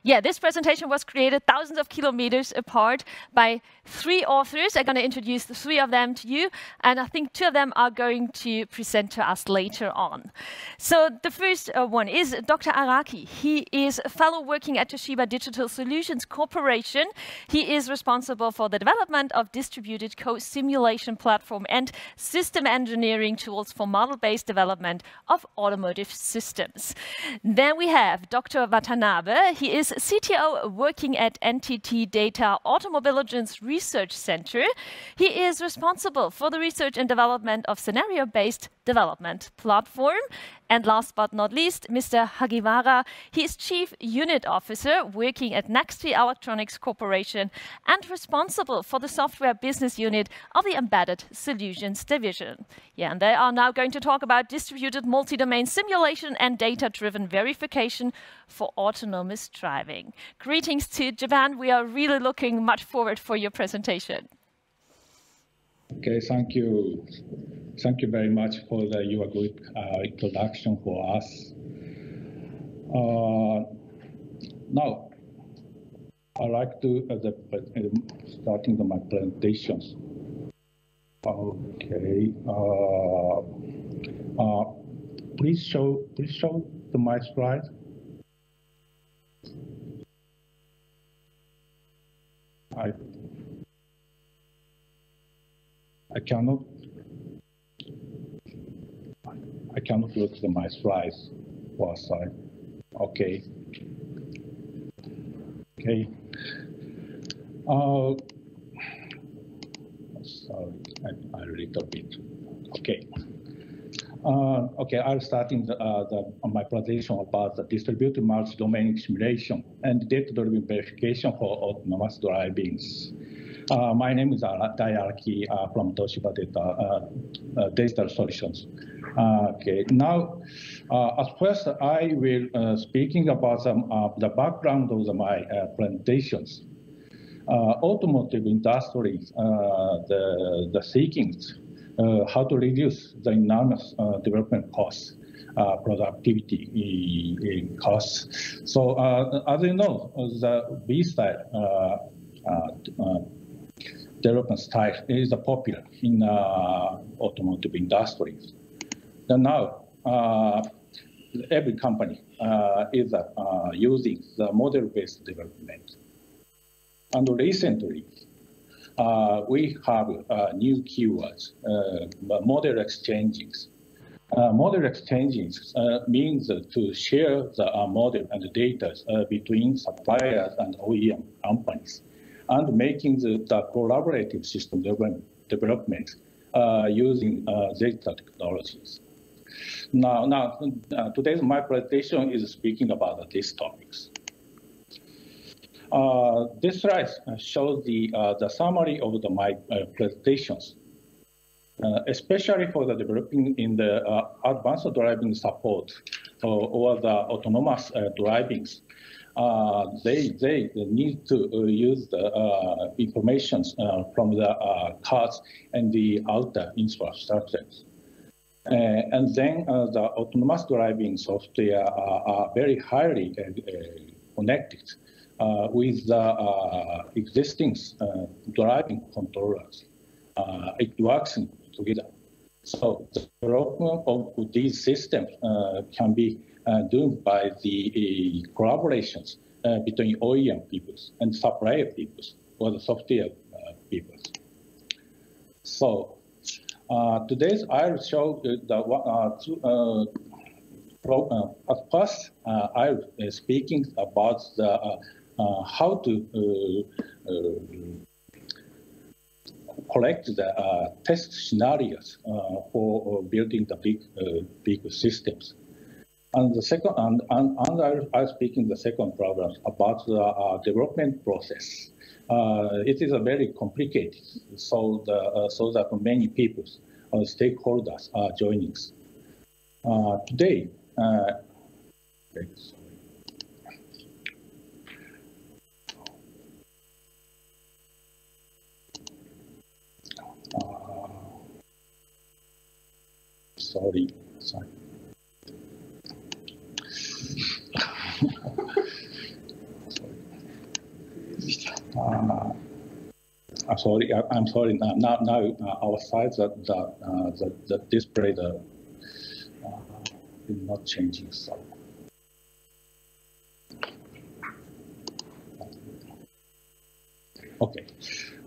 Yeah, this presentation was created thousands of kilometers apart by 3 authors. I'm going to introduce the 3 of them to you, and I think 2 of them are going to present to us later on. So the first one is Dr. Araki. He is a fellow working at Toshiba Digital Solutions Corporation. He is responsible for the development of distributed code simulation platform and system engineering tools for model-based development of automotive systems. Then we have Dr. Watanabe. He is CTO working at NTT Data Automobiligence Research Center. He is responsible for the research and development of scenario-based development platform. And last but not least, Mr. Hagiwara. He is Chief Unit Officer working at Nextry Electronics Corporation and responsible for the software business unit of the Embedded Solutions Division. Yeah, and they are now going to talk about distributed multi-domain simulation and data-driven verification for autonomous driving. Greetings to Japan. We are really looking much forward for your presentation. Okay, thank you. Thank you very much for your good introduction for us. Now, I'd like to starting my presentations. Okay. Please show my slide. I cannot look at my slides for a slide. Okay. Okay. Sorry, a little bit. Okay. Okay, I'm starting my presentation about the distributed multi-domain simulation and data-driven verification for autonomous driving. My name is Dai Araki from Toshiba Digital Solutions. Okay, now at first I will speaking about the background of my presentations. Automotive industry, the seeking how to reduce the enormous development costs, productivity costs. So as you know, the B-style development style is popular in automotive industries. And now every company is using the model-based development. And recently, we have new keywords, model exchanges. Model exchanges means to share the model and the data between suppliers and OEM companies, and making the collaborative system development using data technologies. Now, today's my presentation is speaking about these topics. This slide shows the summary of my presentations, especially for the developing in the advanced driving support or the autonomous drivings. They need to use the information from the cars and the outer infrastructures. And then the autonomous driving software are very highly connected with the existing driving controllers. It works together. So the development of these systems can be done by the collaborations between OEM peoples and supplier peoples or the software peoples. So today I'll show at first I'm speaking about the how to collect the test scenarios for building the big systems. And the second, and I'm speaking the second problem about the development process. It is a very complicated, so that many people, stakeholders are joining. Today, sorry. Sorry, I'm sorry. Now our slides the display is not changing. So. Okay.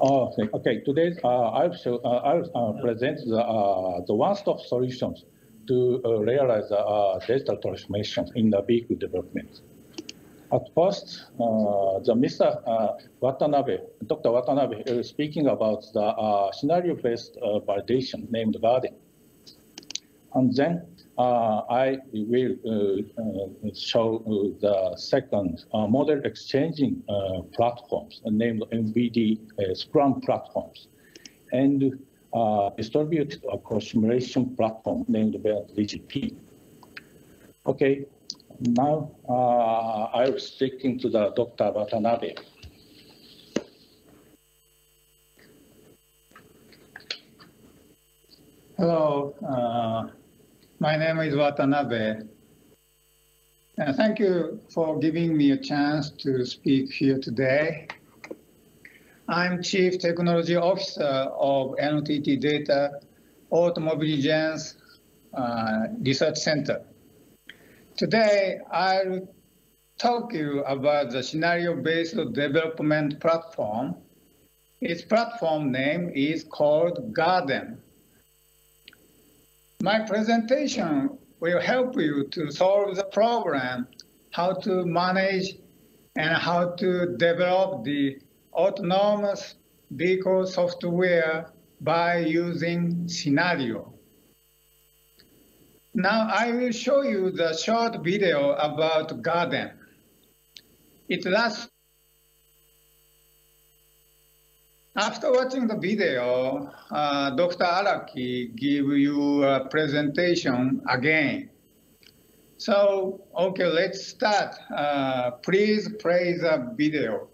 Okay. Today I'll present the one-stop solutions to realize digital transformation in the vehicle development. At first, Dr. Watanabe is speaking about the scenario-based validation named Garden. And then I will show the second model exchanging platforms named MVD Scrum platforms, and distributed simulation platform named DGP. Okay. Now, I'm speaking to the Dr. Watanabe. Hello, my name is Watanabe. Thank you for giving me a chance to speak here today. I'm Chief Technology Officer of NTT Data Automobiligence Research Center. Today, I'll talk to you about the scenario-based development platform. Its platform name is called Garden. My presentation will help you to solve the problem, how to manage and how to develop the autonomous vehicle software by using scenario. Now I will show you the short video about Garden. It lasts. After watching the video, Dr. Araki give you a presentation again. So, okay, let's start. Please play the video.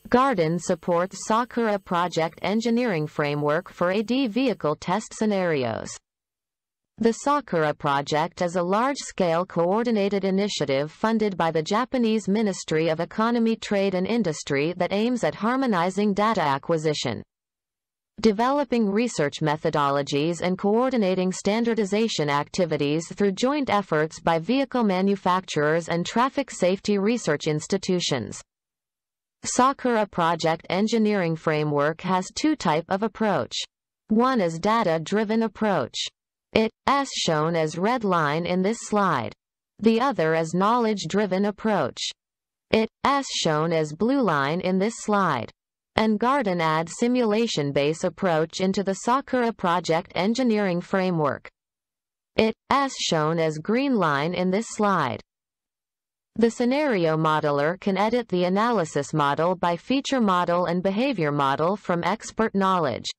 Garden supports Sakura Project Engineering Framework for AD vehicle test scenarios. The Sakura Project is a large-scale coordinated initiative funded by the Japanese Ministry of Economy, Trade and Industry that aims at harmonizing data acquisition, developing research methodologies and coordinating standardization activities through joint efforts by vehicle manufacturers and traffic safety research institutions. Sakura Project Engineering Framework has two types of approach. One is data-driven approach. It, as shown as red line in this slide. The other is knowledge-driven approach. It, as shown as blue line in this slide. And Garden adds simulation-based approach into the Sakura Project Engineering Framework. It, as shown as green line in this slide. The scenario modeler can edit the analysis model by feature model and behavior model from expert knowledge.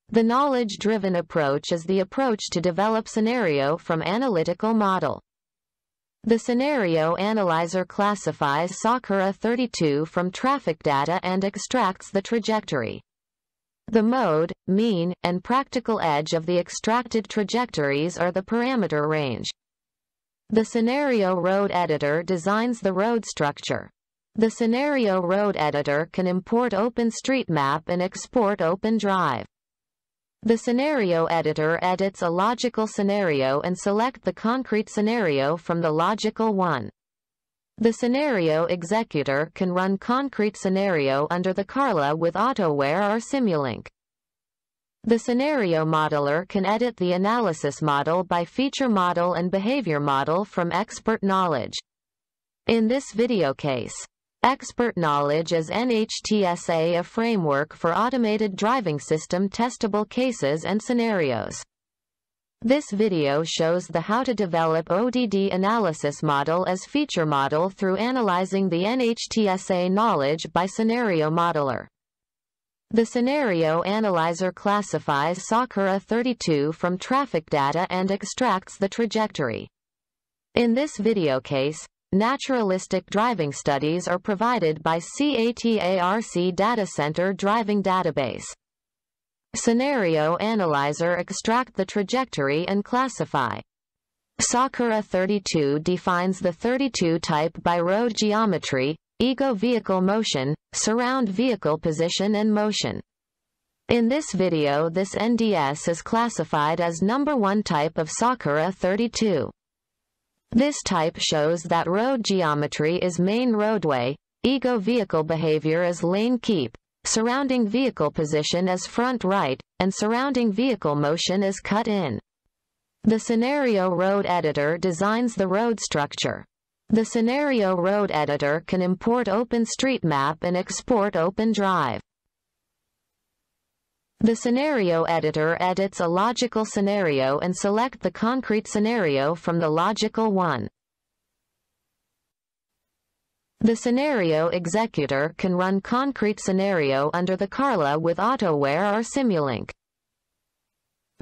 The knowledge-driven approach is the approach to develop scenario from analytical model. The scenario analyzer classifies Sakura 32 from traffic data and extracts the trajectory. The mode, mean, and practical edge of the extracted trajectories are the parameter range. The scenario road editor designs the road structure. The scenario road editor can import OpenStreetMap and export OpenDrive. The scenario editor edits a logical scenario and select the concrete scenario from the logical one. The scenario executor can run concrete scenario under the Carla with AutoWare or Simulink. The scenario modeler can edit the analysis model by feature model and behavior model from expert knowledge. In this video case, expert knowledge is NHTSA, a framework for automated driving system testable cases and scenarios. This video shows the how to develop ODD analysis model as feature model through analyzing the NHTSA knowledge by scenario modeler. The scenario analyzer classifies Sakura 32 from traffic data and extracts the trajectory. In this video case, naturalistic driving studies are provided by CATARC Data Center Driving Database. Scenario analyzer extract the trajectory and classify. Sakura 32 defines the 32 type by road geometry, ego vehicle motion, surround vehicle position and motion. In this video, this NDS is classified as number 1 type of Sakura 32. This type shows that road geometry is main roadway, ego vehicle behavior is lane keep, surrounding vehicle position as front right, and surrounding vehicle motion is cut in. The scenario road editor designs the road structure. The scenario road editor can import OpenStreetMap and export OpenDrive. The scenario editor edits a logical scenario and select the concrete scenario from the logical one. The scenario executor can run concrete scenario under the Carla with AutoWare or Simulink.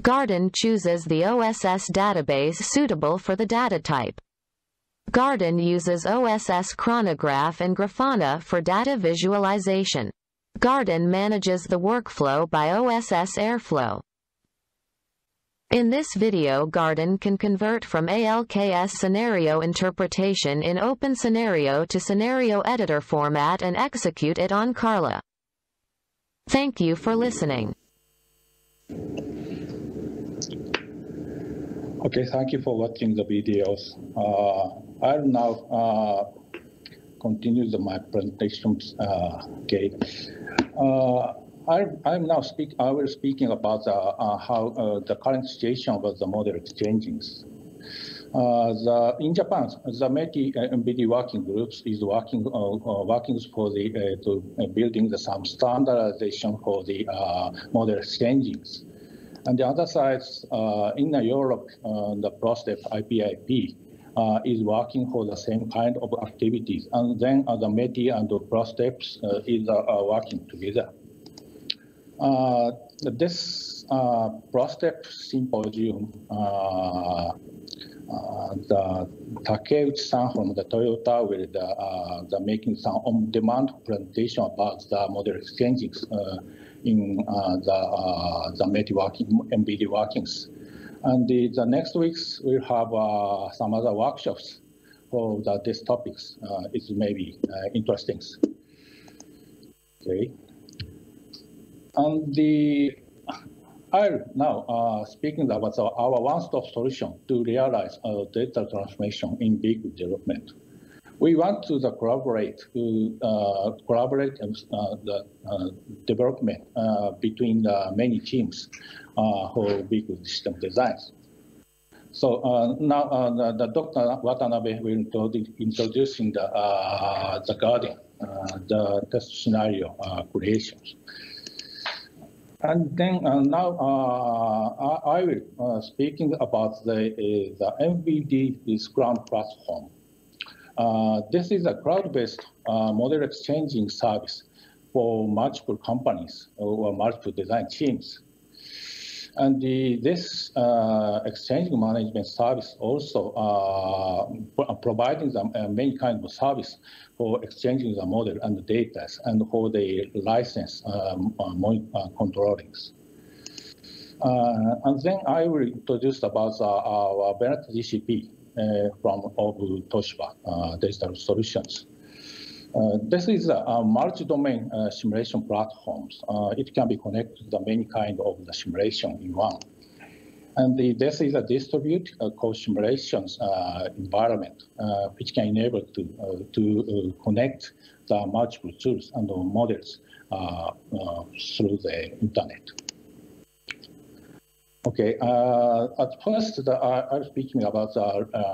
Garden chooses the OSS database suitable for the data type. Garden uses OSS Chronograph and Grafana for data visualization. Garden manages the workflow by OSS Airflow. In this video, Garden can convert from ALKS scenario interpretation in Open Scenario to scenario editor format and execute it on Carla. Thank you for listening. Okay, thank you for watching the videos. I'll now continue my presentation. I will speaking about how the current situation of the model exchangings. In Japan, the METI MBD working groups is working for the building some standardization for the model exchangings. And the other side, in Europe, the ProStep IPIP is working for the same kind of activities. And then the METI and the ProSteps is working together. This ProStep symposium, the Takeuchi-san from the Toyota will making some on-demand presentation about the model exchanges in the MBD workings. And the next weeks we'll have some other workshops for these topics. It may be interesting. Okay. And I'll now speaking about our one-stop solution to realize data transformation in big development. We want to collaborate the development between the many teams for big system designs. So now the Dr. Watanabe will introducing the Guardian, the test scenario creations. And then now I will speaking about the MBD Scrum platform. This is a cloud-based model exchanging service for multiple companies or multiple design teams. And this exchanging management service also providing them many kinds of service for exchanging the model and the data and for the license controlling. And then I will introduce about our Bennett GCP from Toshiba Digital Solutions. This is a multi-domain simulation platforms. It can be connected to many kinds of the simulation in one. And this is a distributed co-simulations environment, which can enable to connect the multiple tools and models through the internet. Okay, at first, I'm speaking about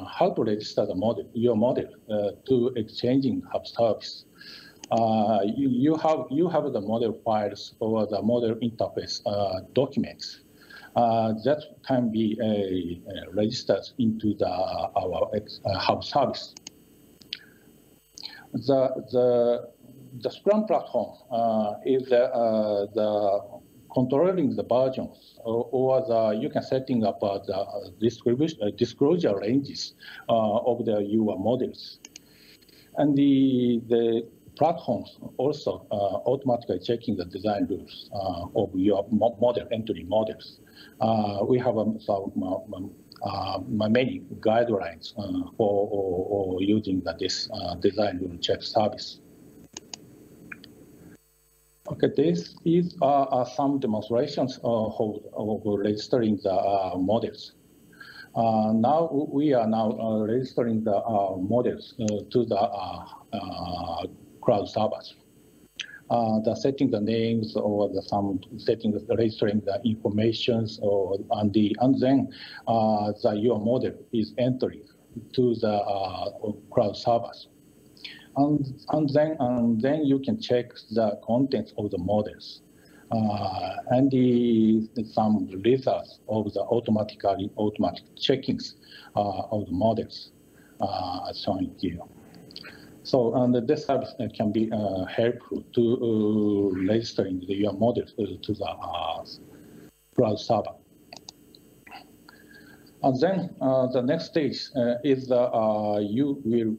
how to register the model, your model, to exchanging hub service. You have the model files or the model interface documents that can be registered into our hub service. The Scrum platform is the controlling the versions, or you can setting up the disclosure ranges of your models. And the platforms also automatically checking the design rules of your model entry models. We have many guidelines for using this design rule check service. Okay, this is some demonstrations of registering the models. Now we are registering the models to the cloud servers. The setting the names or some setting registering the informations and then your model is entering to the cloud servers. And then you can check the contents of the models and some results of the automatic checkings of the models shown here. So, and this service can be helpful to registering your models to the cloud server. And then the next stage is you will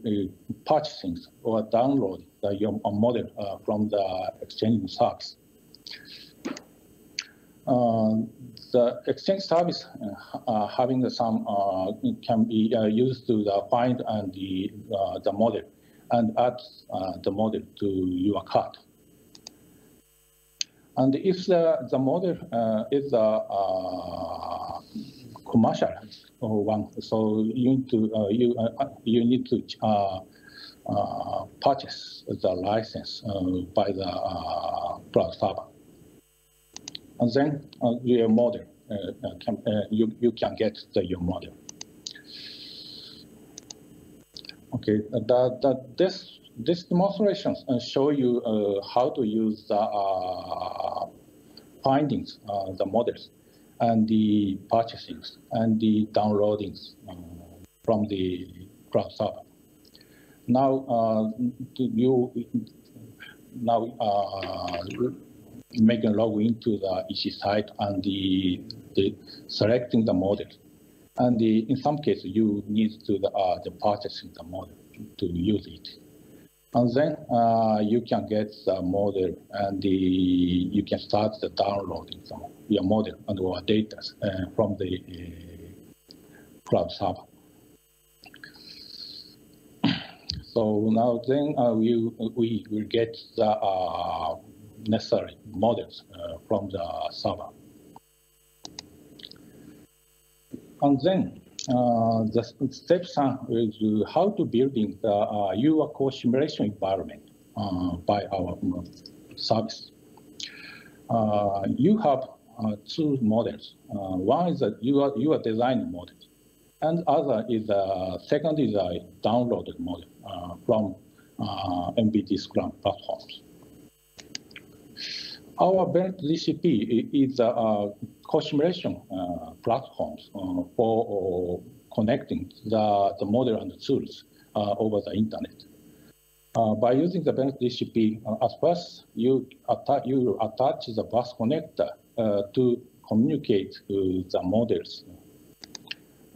purchasing or download your model from the exchange service. The exchange service having some can be used to find and the model and add the model to your cart. And if the model is a commercial one, so you need to purchase the license by the cloud server, and then your model you can get your model. Okay, this demonstration show you how to use the findings, the models, and the purchasings and the downloadings from the cloud server. Now you make a login to the EC site and the selecting the model. And in some cases, you need to the purchasing the model to use it. And then you can get the model and you can start the downloading your model and or data from the cloud server. So now then we will get the necessary models from the server. And then the step 3 is how to building your core simulation environment by our service. You have 2 models. One is you are designing model, and other is second is a downloaded model from MBT Scrum platforms. Our Bennett DCP is a co-simulation platforms for connecting the model and the tools over the internet. By using the Bennett DCP, at first you attach the bus connector to communicate with the models.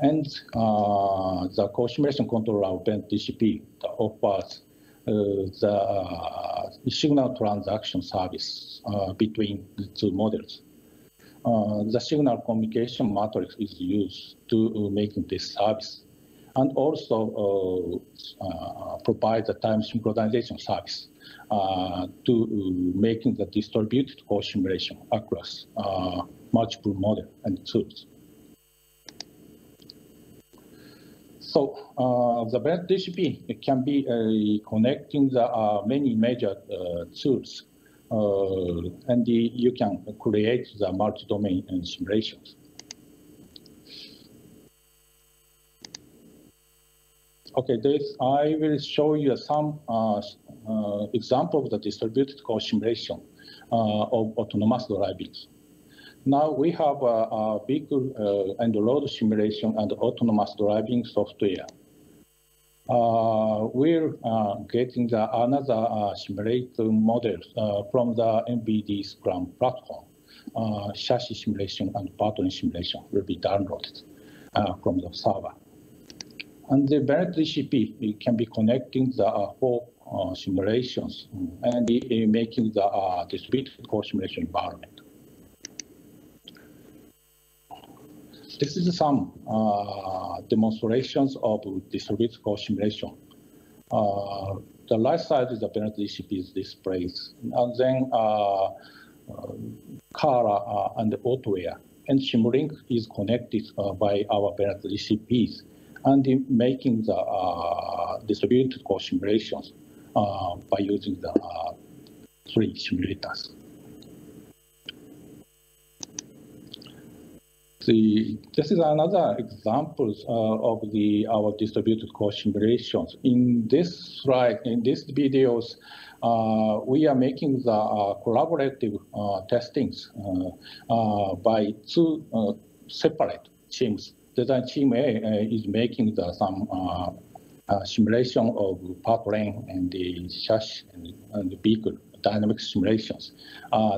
And the co-simulation controller of Bennett DCP offers the signal transaction service between the 2 models. The signal communication matrix is used to making this service, and also provide the time synchronization service to making the distributed co-simulation across multiple models and tools. So the Bennett DCP can be connecting the many major tools, and you can create the multi-domain simulations. Okay, I will show you some example of the distributed co-simulation of autonomous driving. Now we have a vehicle and road simulation and autonomous driving software. We're getting another simulator model from the MBD Scrum platform. Chassis simulation and powertrain simulation will be downloaded from the server. And the Bennett DCP can be connecting the 4 simulations and making the distributed co-simulation environment. This is some demonstrations of distributed co-simulation. the right side is the Bennett DCP's displays, and then color and autoware. And Simulink is connected by our Bennett DCPs and making the distributed core simulations by using the 3 simulators. This is another example of our distributed core simulations. In this slide, in these videos, we are making the collaborative testings by 2 separate teams. Design team A is making some simulation of part lane and the chassis and the vehicle dynamic simulations.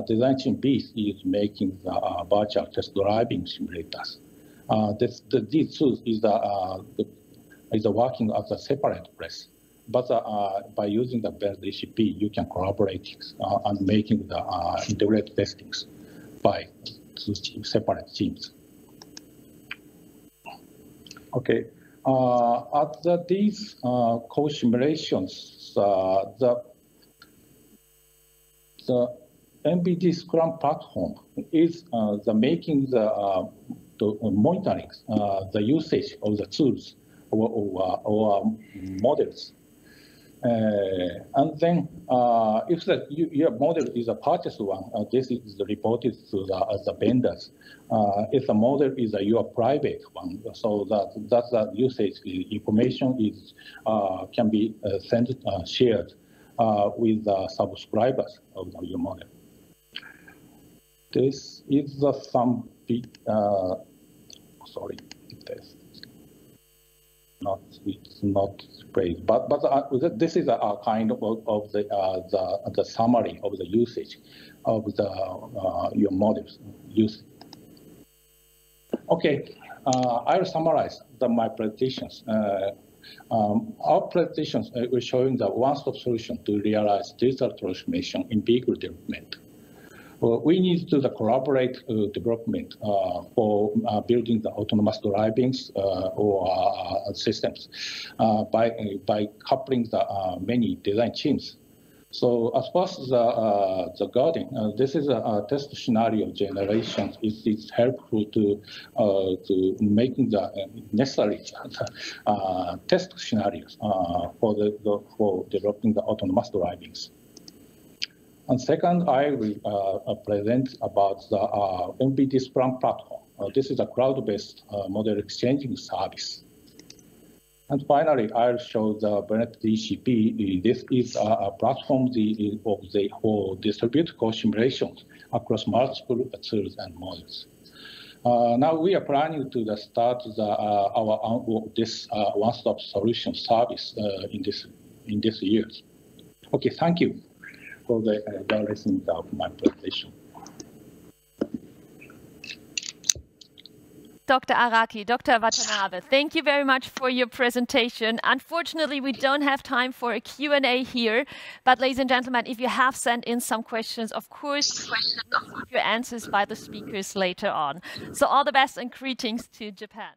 Design team B is making the virtual test driving simulators. These two is working as a separate place, but by using the Bennett DCP, you can collaborate and making the integrated testings by 2 separate teams. Okay, at these co-simulations, the MBD Scrum platform is making the monitoring the usage of the tools or models. And then if your model is a purchased one, this is reported to the vendors. If the model is your private one, so that the usage information is can be shared with the subscribers of your model. This is some sorry, it's not great, but this is a kind of the summary of the usage of your models used. Okay, I'll summarize my presentations. Our presentations are showing the one-stop solution to realize digital transformation in vehicle development. We need to collaborate development for building the autonomous drivings or systems by coupling the many design teams. So as far as the guarding, this is a test scenario generation. It's helpful to making the necessary test scenarios for developing the autonomous drivings. And second, I will present about the MBD Scrum platform. This is a cloud-based model exchanging service. And finally, I'll show the Bennett DCP. This is a platform for distributed core simulations across multiple tools and models. Now we are planning to start this one-stop solution service in this year. Okay, thank you for the listening of my presentation. Dr. Araki, Dr. Watanabe, thank you very much for your presentation. Unfortunately, we don't have time for a Q&A here, but ladies and gentlemen, if you have sent in some questions, of course, your answers by the speakers later on. So all the best and greetings to Japan.